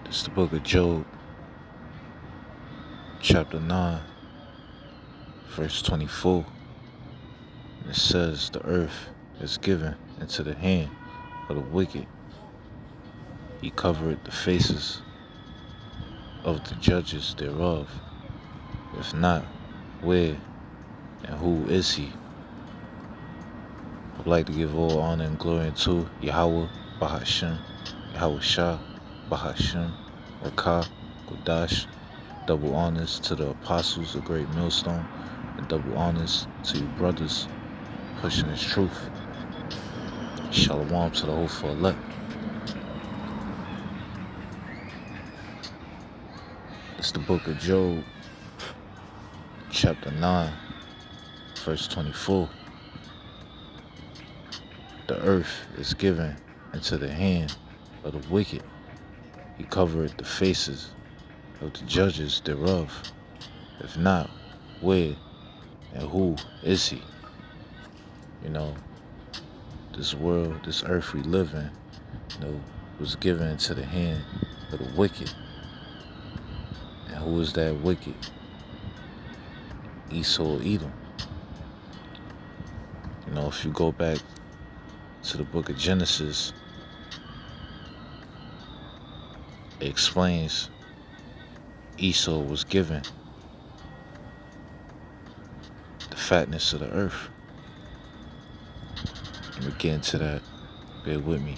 It's the book of Job, chapter 9, verse 24. And it says, the earth is given into the hand of the wicked. He covered the faces of the judges thereof. If not, where and who is he? I'd like to give all honor and glory to YAHAWAH BAHASHAM Bahashem RAWCHAA QADASH. Double honors to the apostles of Great Millstone, and double honors to you brothers pushing this truth. Shalom to the hopeful elect. It's the book of Job, chapter 9, verse 24. The earth is given into the hand of the wicked. He covereth the faces of the judges thereof. If not, where and who is he? You know, this world, this earth we live in, was given into the hand of the wicked. And who is that wicked? Esau, Edom. If you go back to the book of Genesis, it explains Esau was given the fatness of the earth. Let me get into that. Bear with me.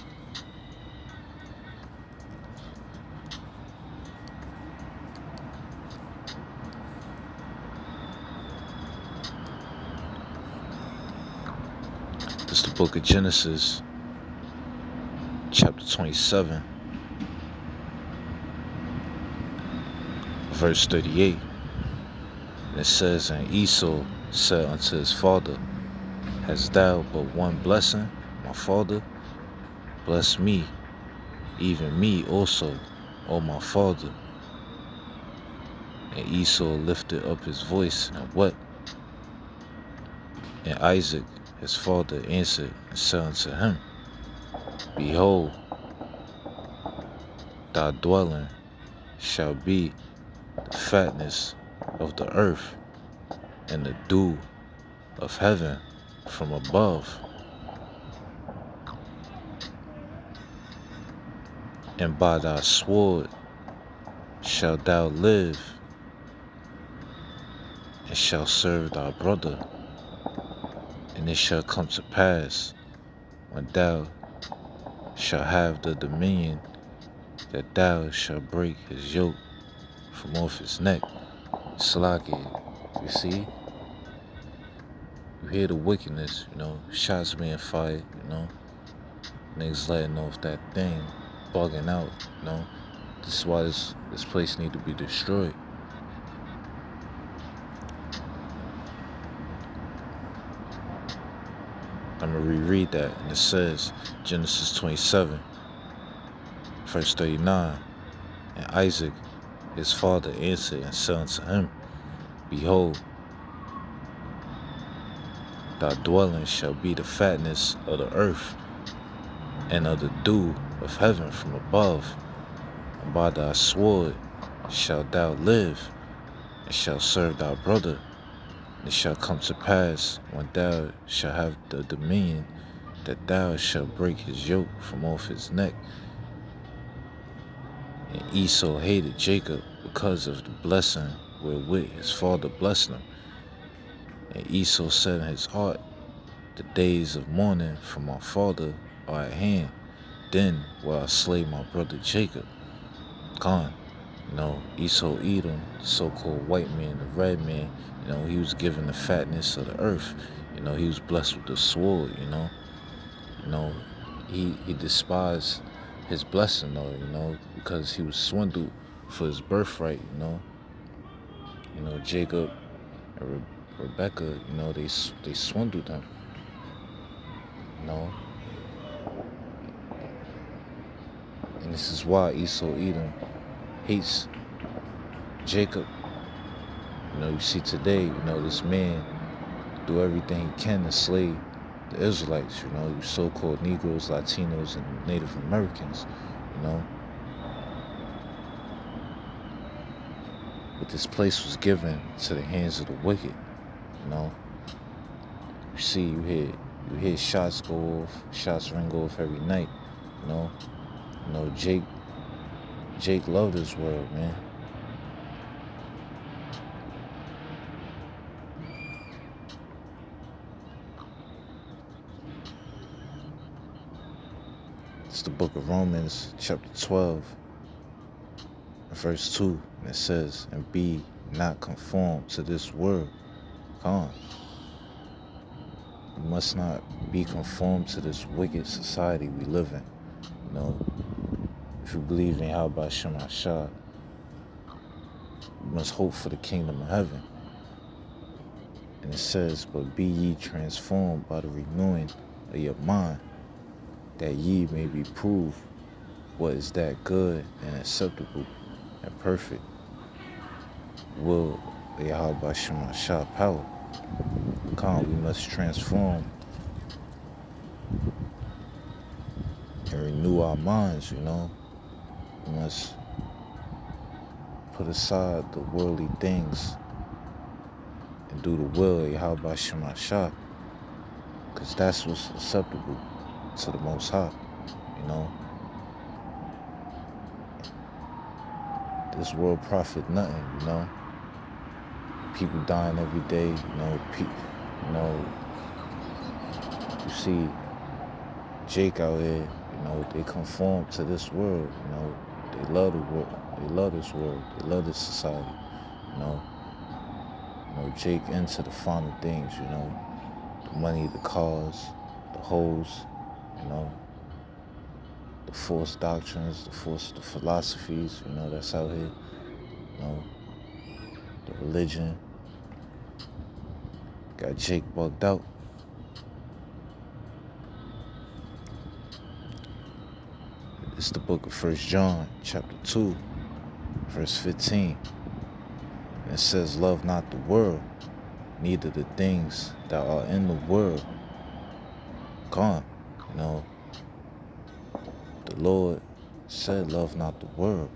This is the book of Genesis, chapter 27, verse 38. And it says, and Esau said unto his father, hast thou but one blessing, my father? Bless me, even me also, O my father. And Esau lifted up his voice and wept. And Isaac his father answered and said unto him, behold, thy dwelling shall be the fatness of the earth, and the dew of heaven from above. And by thy sword shalt thou live, and shalt serve thy brother. And it shall come to pass, when thou shalt have the dominion, that thou shalt break his yoke from off his neck. Slaki, you see? You hear the wickedness, shots being fired, niggas letting off that thing, bugging out, This is why this place need to be destroyed. I'm going to reread that, and it says, Genesis 27, verse 39, and Isaac his father answered and said unto him, behold, thy dwelling shall be the fatness of the earth, and of the dew of heaven from above. And by thy sword shalt thou live, and shalt serve thy brother. And it shall come to pass, when thou shalt have the dominion, that thou shalt break his yoke from off his neck. And Esau hated Jacob because of the blessing wherewith his father blessed him. And Esau said in his heart, the days of mourning for my father are at hand. Then will I slay my brother Jacob. Gone. Esau Edom, the so-called white man, the red man, he was given the fatness of the earth. He was blessed with the sword, He despised his blessing, though, because he was swindled for his birthright, Jacob and Rebecca, they swindled him, And this is why Esau Edom hates Jacob. You see today, this man do everything he can to slay the Israelites, you so-called Negroes, Latinos, and Native Americans, But this place was given to the hands of the wicked, you know. You see, you hear shots go off, shots ring off every night, you know. You know, Jake loved this world, man. It's the book of Romans, chapter 12, verse 2, and it says, and be not conformed to this world. Come on. We must not be conformed to this wicked society we live in. You know, if you believe in YAHAWAH BAHASHAM YAHAWASHI, you must hope for the kingdom of heaven. And it says, but be ye transformed by the renewing of your mind, that ye may be proved what is that good and acceptable and perfect will of YAHAWAH BAHASHAM YAHAWASHI power. Come, we must transform and renew our minds, you know. We must put aside the worldly things and do the will of YAHAWAH BAHASHAM YAHAWASHI, because that's what's acceptable to the Most High, you know. This world profit nothing, you know. People dying every day, you know. You see Jake out here, you know, they conform to this world, you know. They love the world, they love this world, they love this society, you know. You know, Jake into the final things, you know. The money, the cars, the hoes, you know. The false doctrines, the philosophies, you know, that's out here, you know. The religion. Got Jake bugged out. It's the book of 1 John, chapter 2, verse 15. And it says, love not the world, neither the things that are in the world. Come, you know. The Lord said, love not the world,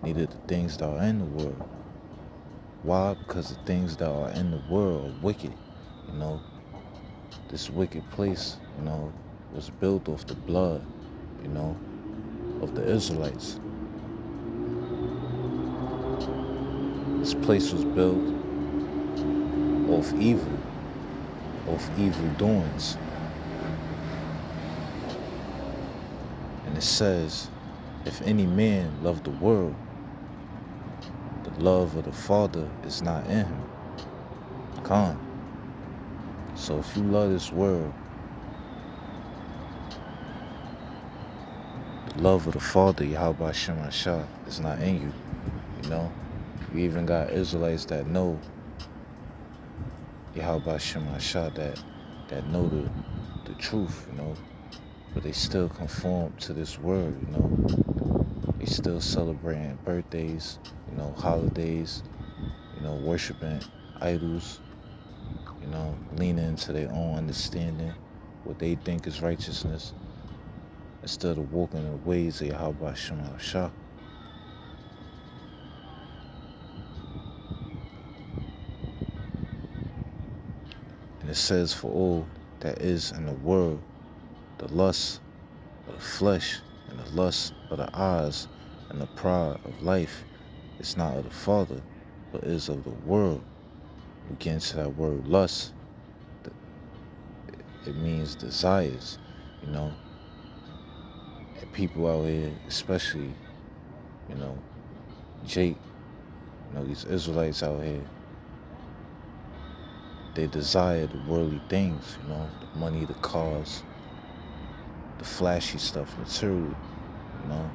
neither the things that are in the world. Why? Because the things that are in the world are wicked, you know. This wicked place, you know, was built off the blood, you know, of the Israelites. This place was built off evil doings. And it says, if any man love the world, the love of the Father is not in him. Come. So if you love this world, the love of the Father, YAHAWAH BAHASHAM YAHAWASHI, is not in you. You know? You even got Israelites that know YAHAWAH BAHASHAM YAHAWASHI, that know the truth, you know, but they still conform to this world, you know. They still celebrating birthdays, you know, holidays, you know, worshiping idols, you know, leaning into their own understanding, what they think is righteousness, instead of walking in the ways of YAHAWAH BAHASHAM YAHAWASHI. And it says, for all that is in the world, the lust of the flesh and the lust of the eyes and the pride of life is not of the Father, but is of the world. We get into that word lust. It means desires, you know. And people out here, especially, you know, Jake, you know, these Israelites out here, they desire the worldly things, you know, the money, the cars, the flashy stuff, material, you know.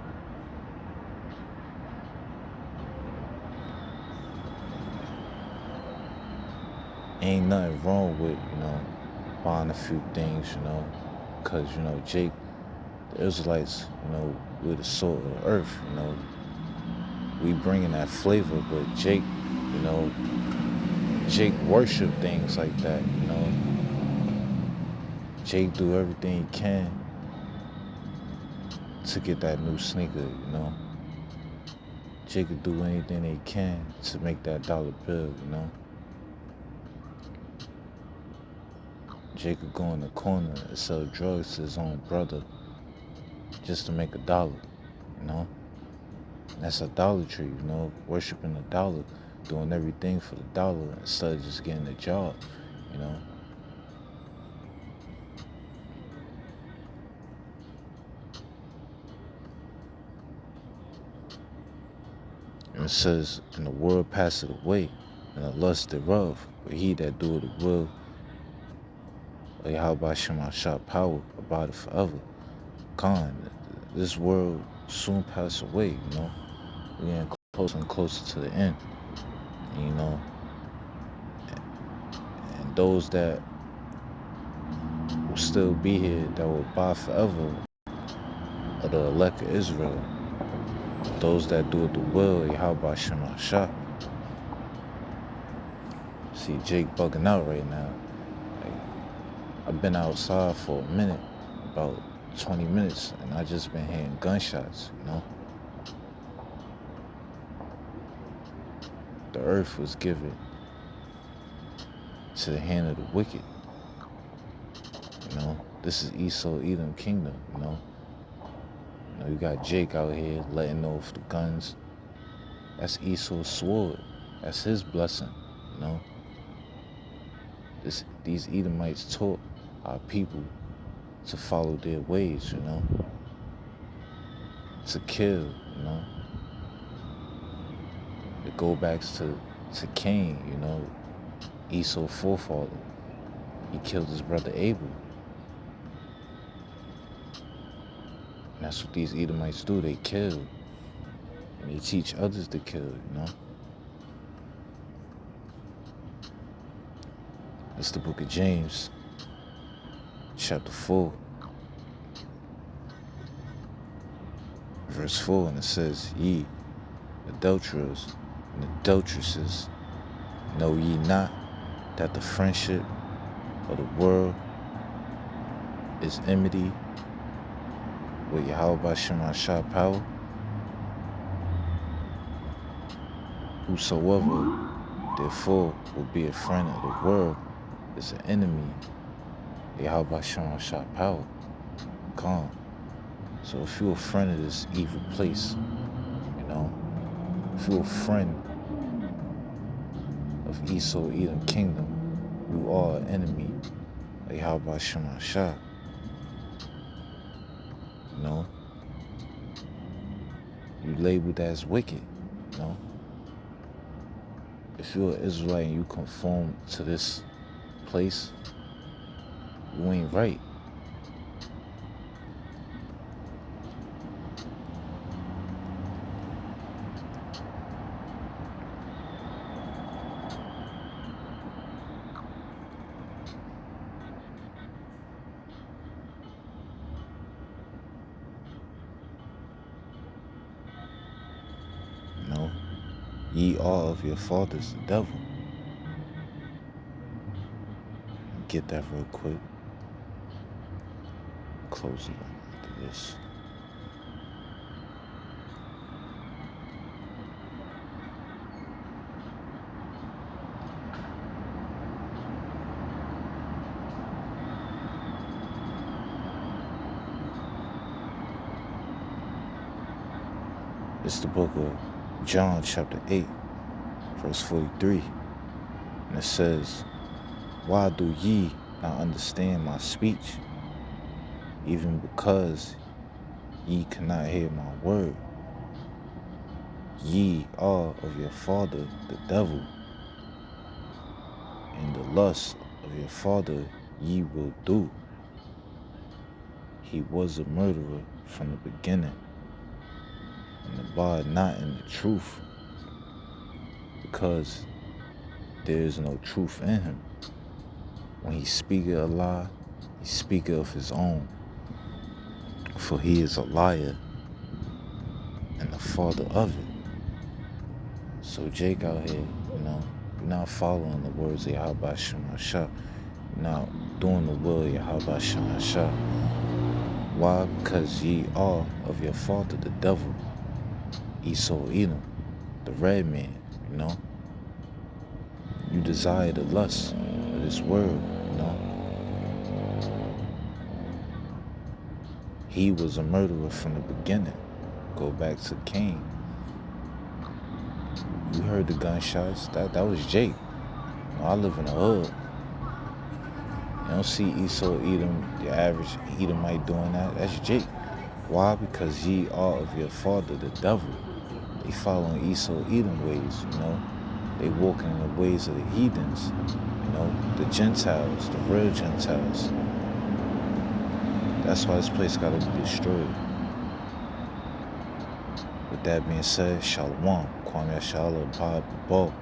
Ain't nothing wrong with, you know, buying a few things, you know, because, you know, Jake, the Israelites, you know, we're the salt of the earth, you know. We bringing that flavor, but Jake, you know, Jake worship things like that, you know. Jake do everything he can to get that new sneaker, you know. Jacob do anything they can to make that dollar bill, you know. Jacob go in the corner and sell drugs to his own brother just to make $1, you know. That's idolatry, you know, worshiping the dollar, doing everything for the dollar instead of just getting a job, you know. And it says, and the world passeth away, and the lust thereof, but he that doeth the will of YAHAWAH BAHASHAM YAHAWASHI abideth forever. This world soon pass away, you know. We're getting closer and closer to the end, you know. And those that will still be here, that will abide forever, are the elect of Israel. Those that do the will of YAHAWAH BAHASHAM YAHAWASHI. See Jake bugging out right now. Like, I've been outside for a minute, about 20 minutes, and I just been hearing gunshots, you know. The earth was given to the hand of the wicked, you know. This is Esau Edom kingdom, you know. You know, you got Jake out here letting off the guns. That's Esau's sword. That's his blessing, you know. These Edomites taught our people to follow their ways, you know. To kill, you know. It goes back to Cain, you know. Esau's forefather. He killed his brother Abel. And that's what these Edomites do. They kill. And they teach others to kill, you know. It's the book of James, chapter 4, verse 4, and it says, Ye adulterers and adulteresses, know ye not that the friendship of the world is enmity with YAHAWAH BAHASHAM YAHAWASHI? Whosoever therefore will be a friend of the world is an enemy of YAHAWAH BAHASHAM YAHAWASHI. So if you're a friend of this evil place, you know, if you're a friend of Esau Edom kingdom, you are an enemy of YAHAWAH BAHASHAM YAHAWASHI. You know, you labeled as wicked, you know. If you're an Israelite and you conform to this place, you ain't right. You know, ye are of your fathers the devil. Get that real quick. Close it after this. It's the book of John, chapter 8, verse 43. And it says, Why do ye not understand my speech? Even because ye cannot hear my word. Ye are of your father the devil, and the lust of your father ye will do. He was a murderer from the beginning, and abide not in the truth, because there is no truth in him. When he speaketh a lie, he speaketh of his own, for he is a liar and the father of it. So Jake out here, you know, you're not following the words of YAHAWAH BAHASHAM YAHAWASHI. You're not doing the will of YAHAWAH BAHASHAM YAHAWASHI. Why? Because ye are of your father the devil, Esau Edom. the red man, you know. You desire the lust of this world, you know. He was a murderer from the beginning. Go back to Cain. You heard the gunshots. That was Jake. You know, I live in the hood. You don't see Esau, Edom, the average Edomite doing that. That's Jake. Why? Because ye are of your father, the devil. They following Esau, Edom ways, you know. They walking in the ways of the heathens, you know, the Gentiles, the real Gentiles. That's why this place gotta be destroyed. With that being said, Shalom, Kwame Shalom, Bob, Bo.